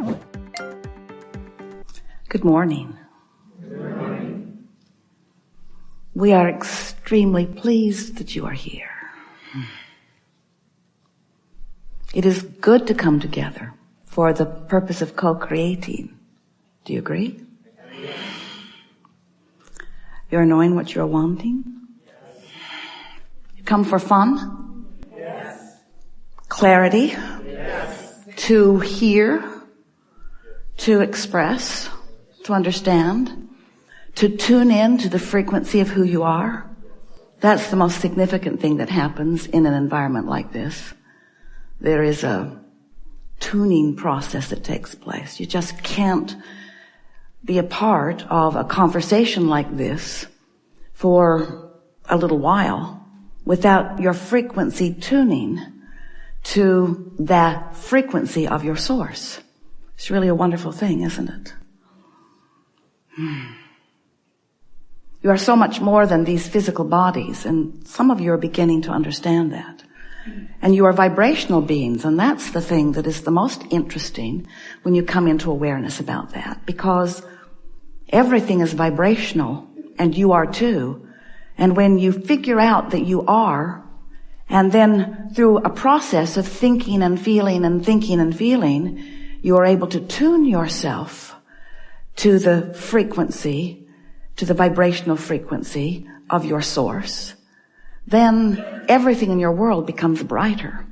Good morning. Good morning. We are extremely pleased that you are here. It is good to come together for the purpose of co-creating. Do you agree? Yes. You're knowing what you're wanting? Yes. You come for fun? Yes. Clarity? Yes. To hear? To express? To understand? To tune in to the frequency of who you are? That's the most significant thing that happens in an environment like this. There is a tuning process that takes place. You just can't be a part of a conversation like this for a little while without your frequency tuning to that frequency of your source. It's really a wonderful thing, isn't it? You are so much more than these physical bodies, and some of you are beginning to understand that. And you are vibrational beings, and that's the thing that is the most interesting when you come into awareness about that, because everything is vibrational, and you are too. And when you figure out that you are, and then through a process of thinking and feeling and thinking and feeling, you are able to tune yourself to the frequency, to the vibrational frequency of your source, then everything in your world becomes brighter.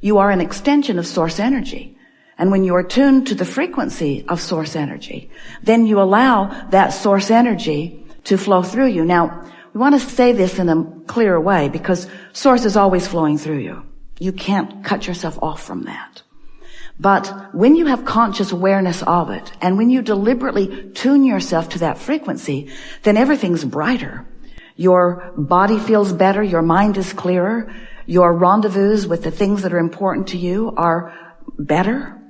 You are an extension of source energy. And when you are tuned to the frequency of source energy, then you allow that source energy to flow through you. Now, we want to say this in a clearer way because source is always flowing through you. You can't cut yourself off from that. But when you have conscious awareness of it, and when you deliberately tune yourself to that frequency, then everything's brighter. Your body feels better, your mind is clearer, your rendezvous with the things that are important to you are better.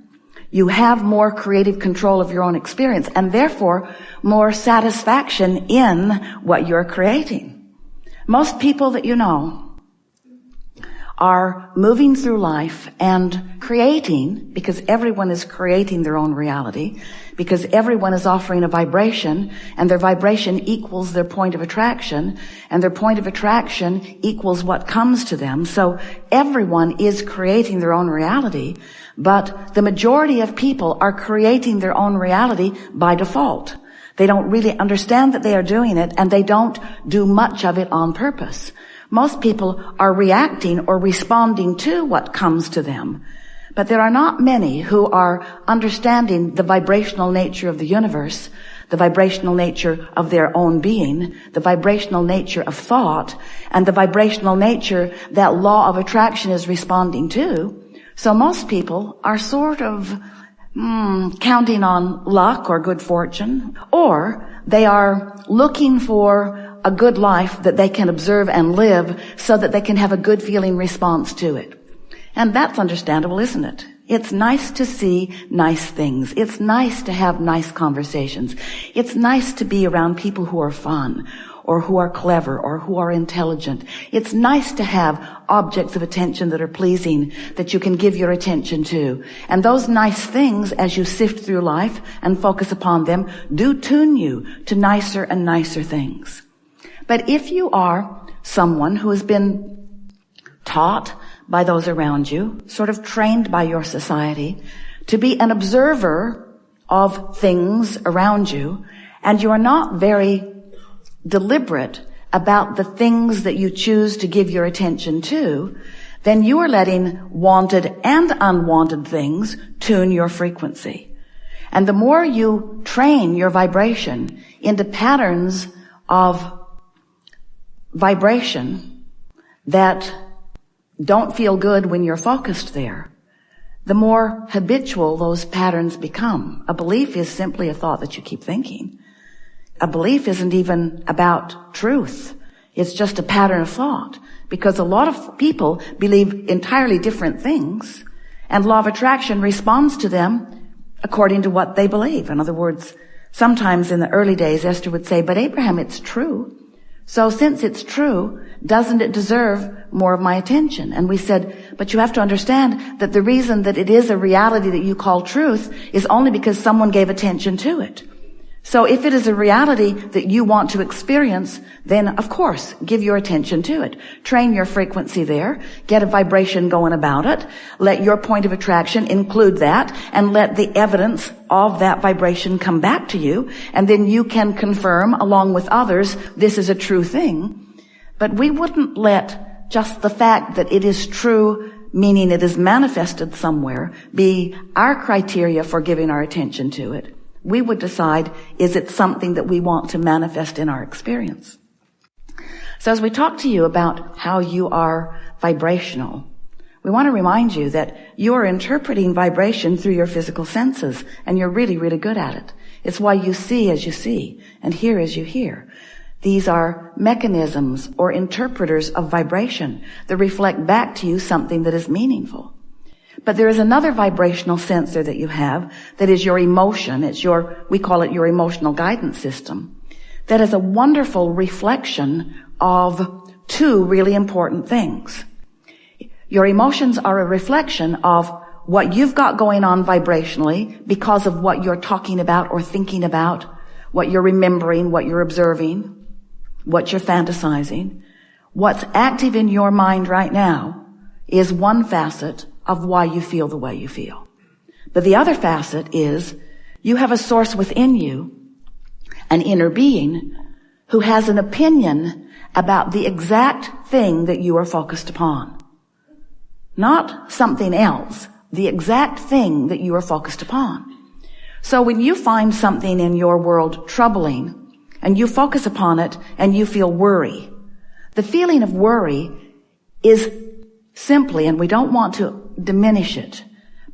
You have more creative control of your own experience, and therefore more satisfaction in what you're creating. Most people that you know are moving through life and creating, because everyone is creating their own reality, because everyone is offering a vibration, and their vibration equals their point of attraction, and their point of attraction equals what comes to them. So everyone is creating their own reality, but the majority of people are creating their own reality by default. They don't really understand that they are doing it, and they don't do much of it on purpose. Most people are reacting or responding to what comes to them. But there are not many who are understanding the vibrational nature of the universe, the vibrational nature of their own being, the vibrational nature of thought, and the vibrational nature that law of attraction is responding to. So most people are sort of counting on luck or good fortune, or they are looking for a good life that they can observe and live so that they can have a good feeling response to it. And that's understandable, isn't it? It's nice to see nice things. It's nice to have nice conversations. It's nice to be around people who are fun or who are clever or who are intelligent. It's nice to have objects of attention that are pleasing that you can give your attention to. And those nice things, as you sift through life and focus upon them, do tune you to nicer and nicer things. But if you are someone who has been taught by those around you, sort of trained by your society, to be an observer of things around you, and you are not very deliberate about the things that you choose to give your attention to, then you are letting wanted and unwanted things tune your frequency. And the more you train your vibration into patterns of vibration that don't feel good when you're focused there, the more habitual those patterns become. A belief is simply a thought that you keep thinking. A belief isn't even about truth. It's just a pattern of thought, because a lot of people believe entirely different things, and law of attraction responds to them according to what they believe. In other words, sometimes in the early days, Esther would say, "But Abraham, it's true." So since it's true, doesn't it deserve more of my attention? And we said, but you have to understand that the reason that it is a reality that you call truth is only because someone gave attention to it. So if it is a reality that you want to experience, then of course, give your attention to it. Train your frequency there. Get a vibration going about it. Let your point of attraction include that, and let the evidence of that vibration come back to you. And then you can confirm, along with others, this is a true thing. But we wouldn't let just the fact that it is true, meaning it is manifested somewhere, be our criteria for giving our attention to it. We would decide, is it something that we want to manifest in our experience? So as we talk to you about how you are vibrational, we want to remind you that you are interpreting vibration through your physical senses, and you're really, really good at it. It's why you see as you see and hear as you hear. These are mechanisms or interpreters of vibration that reflect back to you something that is meaningful. But there is another vibrational sensor that you have that is your emotion. We call it your emotional guidance system. That is a wonderful reflection of two really important things. Your emotions are a reflection of what you've got going on vibrationally because of what you're talking about or thinking about, what you're remembering, what you're observing, what you're fantasizing. What's active in your mind right now is one facet of why you feel the way you feel. But the other facet is you have a source within you, an inner being, who has an opinion about the exact thing that you are focused upon. Not something else, the exact thing that you are focused upon. So when you find something in your world troubling, and you focus upon it, and you feel worry, the feeling of worry is simply, and we don't want to diminish it,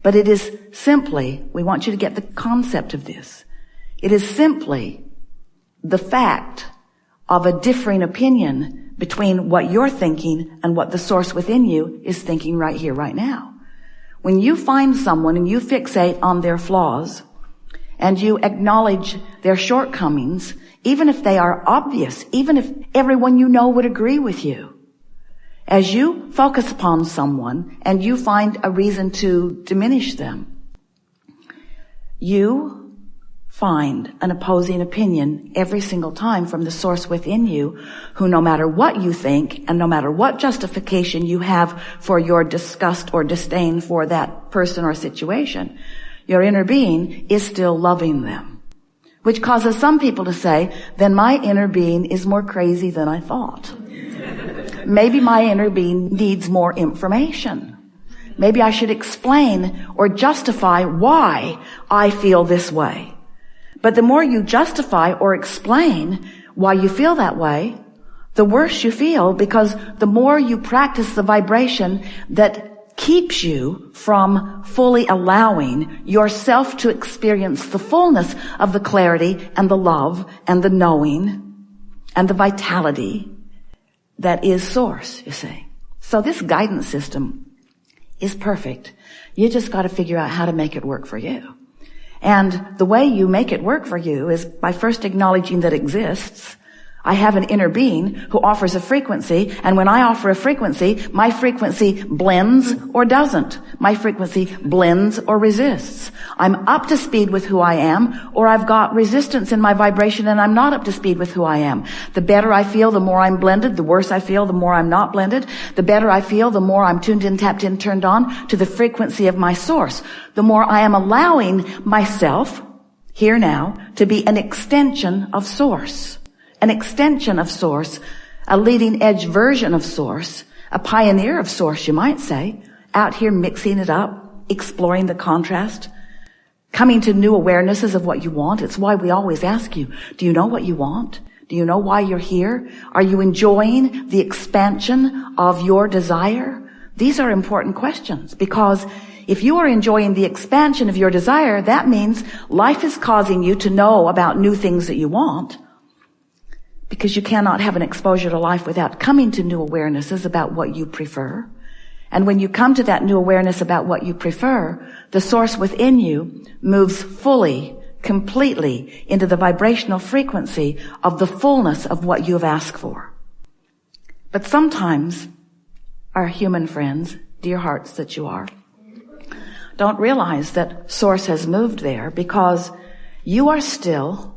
but it is simply, we want you to get the concept of this. It is simply the fact of a differing opinion between what you're thinking and what the source within you is thinking right here, right now. When you find someone and you fixate on their flaws and you acknowledge their shortcomings, even if they are obvious, even if everyone you know would agree with you, as you focus upon someone and you find a reason to diminish them, you find an opposing opinion every single time from the source within you, who no matter what you think and no matter what justification you have for your disgust or disdain for that person or situation, your inner being is still loving them. Which causes some people to say, then my inner being is more crazy than I thought. Maybe my inner being needs more information. Maybe I should explain or justify why I feel this way. But the more you justify or explain why you feel that way, the worse you feel, because the more you practice the vibration that keeps you from fully allowing yourself to experience the fullness of the clarity and the love and the knowing and the vitality that is source, you see. So this guidance system is perfect. You just got to figure out how to make it work for you. And the way you make it work for you is by first acknowledging that it exists. I have an inner being who offers a frequency, and when I offer a frequency, my frequency blends or doesn't. My frequency blends or resists. I'm up to speed with who I am, or I've got resistance in my vibration and I'm not up to speed with who I am. The better I feel, the more I'm blended. The worse I feel, the more I'm not blended. The better I feel, the more I'm tuned in, tapped in, turned on to the frequency of my source. The more I am allowing myself, here now, to be an extension of source. An extension of source, a leading edge version of source, a pioneer of source, you might say, out here mixing it up, exploring the contrast, coming to new awarenesses of what you want. It's why we always ask you, do you know what you want? Do you know why you're here? Are you enjoying the expansion of your desire? These are important questions, because if you are enjoying the expansion of your desire, that means life is causing you to know about new things that you want. Because you cannot have an exposure to life without coming to new awarenesses about what you prefer. And when you come to that new awareness about what you prefer, the source within you moves fully, completely into the vibrational frequency of the fullness of what you have asked for. But sometimes our human friends, dear hearts that you are, don't realize that Source has moved there because you are still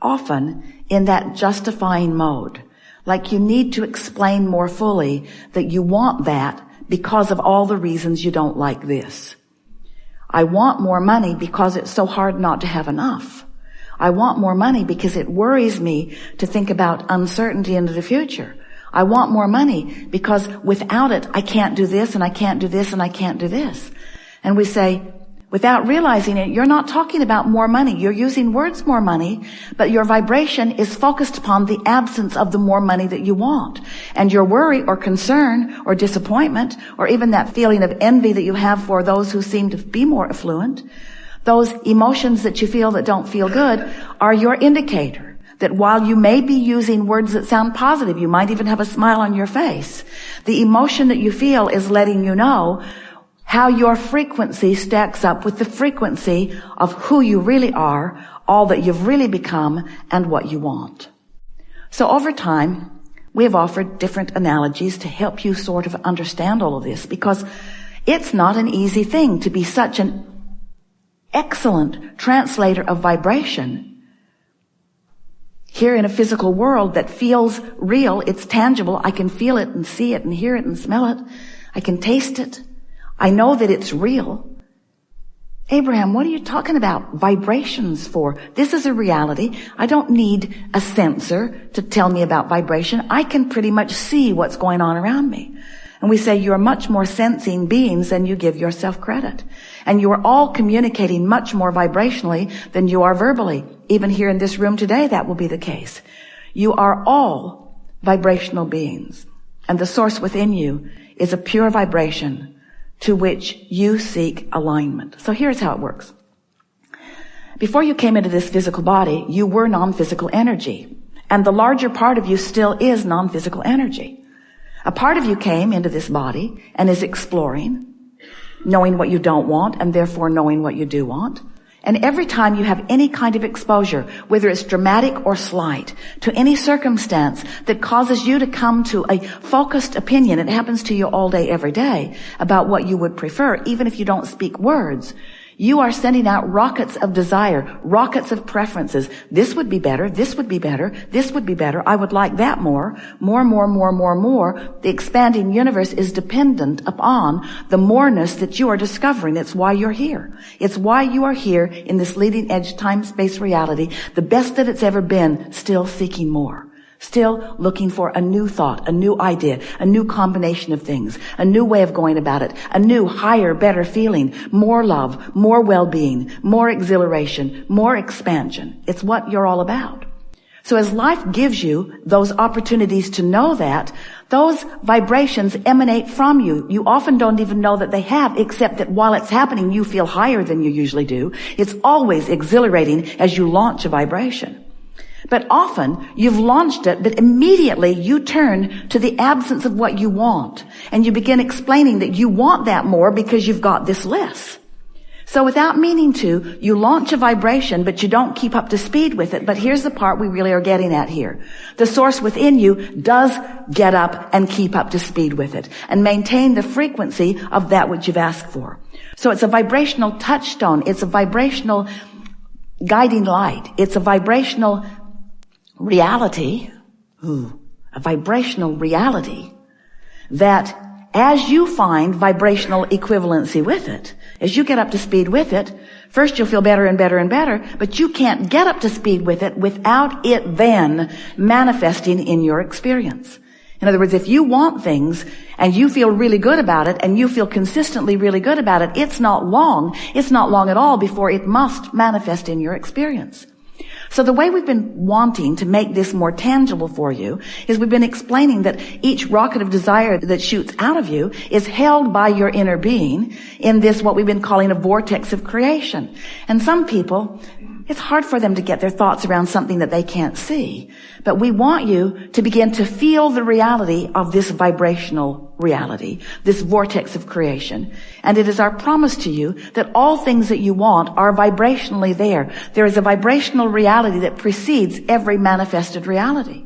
often in that justifying mode. Like you need to explain more fully that you want that because of all the reasons you don't like this. I want more money because it's so hard not to have enough. I want more money because it worries me to think about uncertainty into the future. I want more money because without it, I can't do this and I can't do this and I can't do this. And we say, without realizing it, you're not talking about more money. You're using words more money, but your vibration is focused upon the absence of the more money that you want. And your worry or concern or disappointment or even that feeling of envy that you have for those who seem to be more affluent, those emotions that you feel that don't feel good are your indicator that while you may be using words that sound positive, you might even have a smile on your face, the emotion that you feel is letting you know how your frequency stacks up with the frequency of who you really are, all that you've really become, and what you want. So over time, we have offered different analogies to help you sort of understand all of this, because it's not an easy thing to be such an excellent translator of vibration here in a physical world that feels real. It's tangible. I can feel it and see it and hear it and smell it. I can taste it. I know that it's real. Abraham, what are you talking about vibrations for? This is a reality. I don't need a sensor to tell me about vibration. I can pretty much see what's going on around me. And we say you're much more sensing beings than you give yourself credit. And you are all communicating much more vibrationally than you are verbally. Even here in this room today, that will be the case. You are all vibrational beings. And the source within you is a pure vibration to which you seek alignment. So here's how it works. Before you came into this physical body, you were non-physical energy. And the larger part of you still is non-physical energy. A part of you came into this body and is exploring, knowing what you don't want and therefore knowing what you do want. And every time you have any kind of exposure, whether it's dramatic or slight, to any circumstance that causes you to come to a focused opinion, it happens to you all day, every day, about what you would prefer, even if you don't speak words, you are sending out rockets of desire, rockets of preferences. This would be better. This would be better. This would be better. I would like that more. More. The expanding universe is dependent upon the moreness that you are discovering. It's why you're here. It's why you are here in this leading edge time-space reality, the best that it's ever been, still seeking more. Still looking for a new thought, a new idea, a new combination of things, a new way of going about it, a new, higher, better feeling, more love, more well-being, more exhilaration, more expansion. It's what you're all about. So as life gives you those opportunities to know that, those vibrations emanate from you. You often don't even know that they have, except that while it's happening, you feel higher than you usually do. It's always exhilarating as you launch a vibration. But often you've launched it, but immediately you turn to the absence of what you want. And you begin explaining that you want that more because you've got this less. So without meaning to, you launch a vibration, but you don't keep up to speed with it. But here's the part we really are getting at here. The source within you does get up and keep up to speed with it and maintain the frequency of that which you've asked for. So it's a vibrational touchstone. It's a vibrational guiding light. It's a vibrational reality, a vibrational reality that as you find vibrational equivalency with it, as you get up to speed with it, first you'll feel better and better and better, but you can't get up to speed with it without it then manifesting in your experience. In other words, if you want things and you feel really good about it and you feel consistently really good about it, it's not long at all before it must manifest in your experience. So the way we've been wanting to make this more tangible for you is we've been explaining that each rocket of desire that shoots out of you is held by your inner being in this, what we've been calling a vortex of creation. And some people, It's hard for them to get their thoughts around something that they can't see. But we want you to begin to feel the reality of this vibrational reality, this vortex of creation. And it is our promise to you that all things that you want are vibrationally there. There is a vibrational reality that precedes every manifested reality.